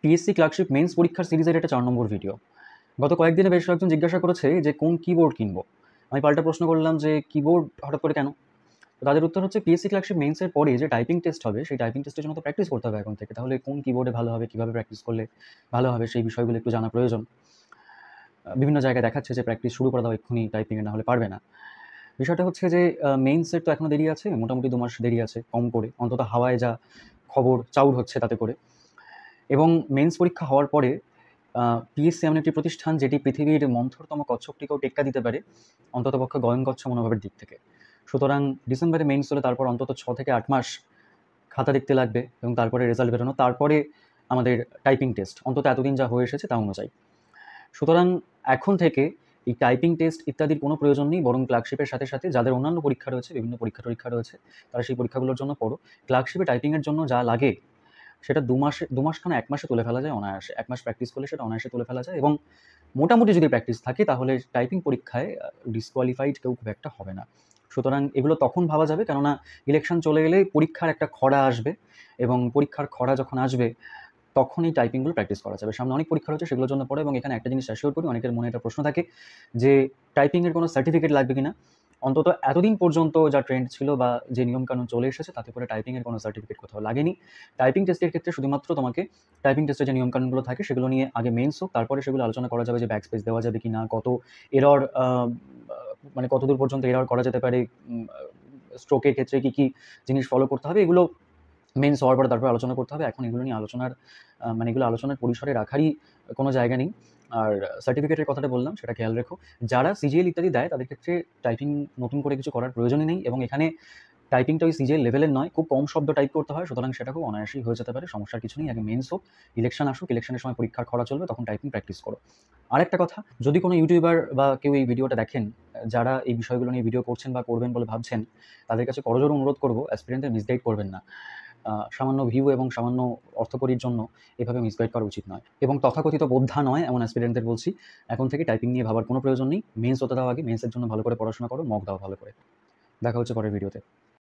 PSC clerkship men's পরীক্ষার সিরিজের এটা 4 নম্বর ভিডিও। গত কয়েকদিনে বেশ কয়েকজন জিজ্ঞাসা করেছে যে কোন কিবোর্ড কিনবো। আমি পাল্টা প্রশ্ন করলাম যে কিবোর্ড হঠাৎ করে কেন? তো তাদের উত্তর হচ্ছে পিএসসি ক্লার্কশিপ মেন্সের পরে যে টাইপিং টেস্ট হবে সেই টাইপিং টেস্টের জন্য তো প্র্যাকটিস করতে হবে এখন থেকে। তাহলে কোন কিবোর্ডে ভালো হবে, কীভাবে প্র্যাকটিস করলে ভালো হবে সেই বিষয়গুলো একটু জানা প্রয়োজন। বিভিন্ন জায়গায় দেখাচ্ছে যে প্র্যাকটিস শুরু করে দাও এক্ষুনি টাইপিংয়ে, না হলে পারবে না। বিষয়টা হচ্ছে যে মেইনসের তো এখনও দেরি আছে, মোটামুটি 2 মাস দেরি আছে কম করে, অন্তত হাওয়ায় যা খবর চাউর হচ্ছে তাতে করে। এবং মেন্স পরীক্ষা হওয়ার পরে পিএসসি এমন একটি প্রতিষ্ঠান যেটি পৃথিবীর মন্থরতম কচ্ছপটিকেও টেক্কা দিতে পারে, অন্ততপক্ষে গয়ঙ্কচ্ছ মনোভাবের দিক থেকে। সুতরাং ডিসেম্বরে মেন্স হলে তারপর অন্তত 6 থেকে 8 মাস খাতা দেখতে লাগবে এবং তারপরে রেজাল্ট বেরোনো, তারপরে আমাদের টাইপিং টেস্ট, অন্তত এতদিন যা হয়ে এসেছে তা অনুযায়ী। সুতরাং এখন থেকে এই টাইপিং টেস্ট ইত্যাদির কোনো প্রয়োজন নেই, বরং ক্লার্কশিপের সাথে সাথে যাদের অন্যান্য পরীক্ষা রয়েছে, বিভিন্ন পরীক্ষা রয়েছে, তারা সেই পরীক্ষাগুলোর জন্য পড়ো। ক্লার্কশিপে টাইপিংয়ের জন্য যা লাগে সেটা 2 মাস কেন 1 মাসে তুলে ফেলা যায় অনায়াসে। 1 মাস প্র্যাকটিস করলে সেটা অনায়াসে তুলে ফেলা যায় এবং মোটামুটি যদি প্র্যাকটিস থাকে তাহলে টাইপিং পরীক্ষায় ডিসকোয়ালিফাইড কেউ খুব একটা হবে না। সুতরাং এগুলো তখন ভাবা যাবে, কেননা ইলেকশন চলে এলে পরীক্ষার একটা খরা আসবে এবং পরীক্ষার খরা যখন আসবে তখন এই টাইপিংগুলো প্র্যাকটিস করা যাবে। সামনে অনেক পরীক্ষা রয়েছে, সেগুলোর জন্য পড়ো। এবং এখানে একটা জিনিস অ্যাসিওর করি, অনেকের মনে একটা প্রশ্ন থাকে যে টাইপিংয়ের কোনো সার্টিফিকেট লাগবে কিনা। অন্তত এতদিন পর্যন্ত যা ট্রেন্ড ছিল বা যে নিয়মকানুন চলে এসেছে তাতে করে টাইপিংয়ের কোনো সার্টিফিকেট কোথাও লাগেনি। টাইপিং টেস্টের ক্ষেত্রে শুধুমাত্র তোমাকে টাইপিং টেস্টের যে নিয়মকানুনগুলো থাকে সেগুলো নিয়ে আগে মেইনস হোক, তারপরে সেগুলো আলোচনা করা যাবে যে ব্যাক স্পেস দেওয়া যাবে কি না, কত এরর, মানে কতদূর পর্যন্ত এরর করা যেতে পারে, স্ট্রোকের ক্ষেত্রে কী কী জিনিস ফলো করতে হবে, এগুলো মেন্স হওয়ার পরে তারপরে আলোচনা করতে হবে। এখন এগুলো নিয়ে আলোচনার এগুলো আলোচনার পরিসরে রাখারই কোনো জায়গা নেই। আর সার্টিফিকেটের কথাটা বললাম, সেটা খেয়াল রেখো। যারা সিজিএল ইত্যাদি দেয় তাদের ক্ষেত্রে টাইপিং নতুন করে কিছু করার প্রয়োজনই নেই এবং এখানে টাইপিংটা ওই সিজিএল লেভেলের নয়, খুব কম শব্দ টাইপ করতে হয়, সুতরাং সেটা খুব অনায়াসেই হয়ে যেতে পারে, সমস্যার কিছু নেই। আগে মেন্স হোক, ইলেকশন আসুক, ইলেকশনের সময় পরীক্ষার খরা চলবে, তখন টাইপিং প্র্যাকটিস করো। আরেকটা কথা, যদি কোনো ইউটিউবার বা কেউ এই ভিডিওটা দেখেন, যারা এই বিষয়গুলো নিয়ে ভিডিও করছেন বা করবেন বলে ভাবছেন, তাদের কাছে করজোড়ে অনুরোধ করবো, অ্যাসপিরেন্টদের মিসগাইড করবেন না। সামান্য ভিউ এবং সামান্য অর্থকড়ির জন্য এভাবে মিসগাইড করা উচিত নয় এবং তথাকথিত বোদ্ধা নয় এমন অ্যাসপিরেন্টদের বলছি, এখন থেকে টাইপিং নিয়ে ভাবার কোনো প্রয়োজন নেই। মেন্স হতে দাও আগে, মেন্সের জন্য ভালো করে পড়াশোনা করো, মক দাও ভালো করে। দেখা হচ্ছে পরের ভিডিওতে।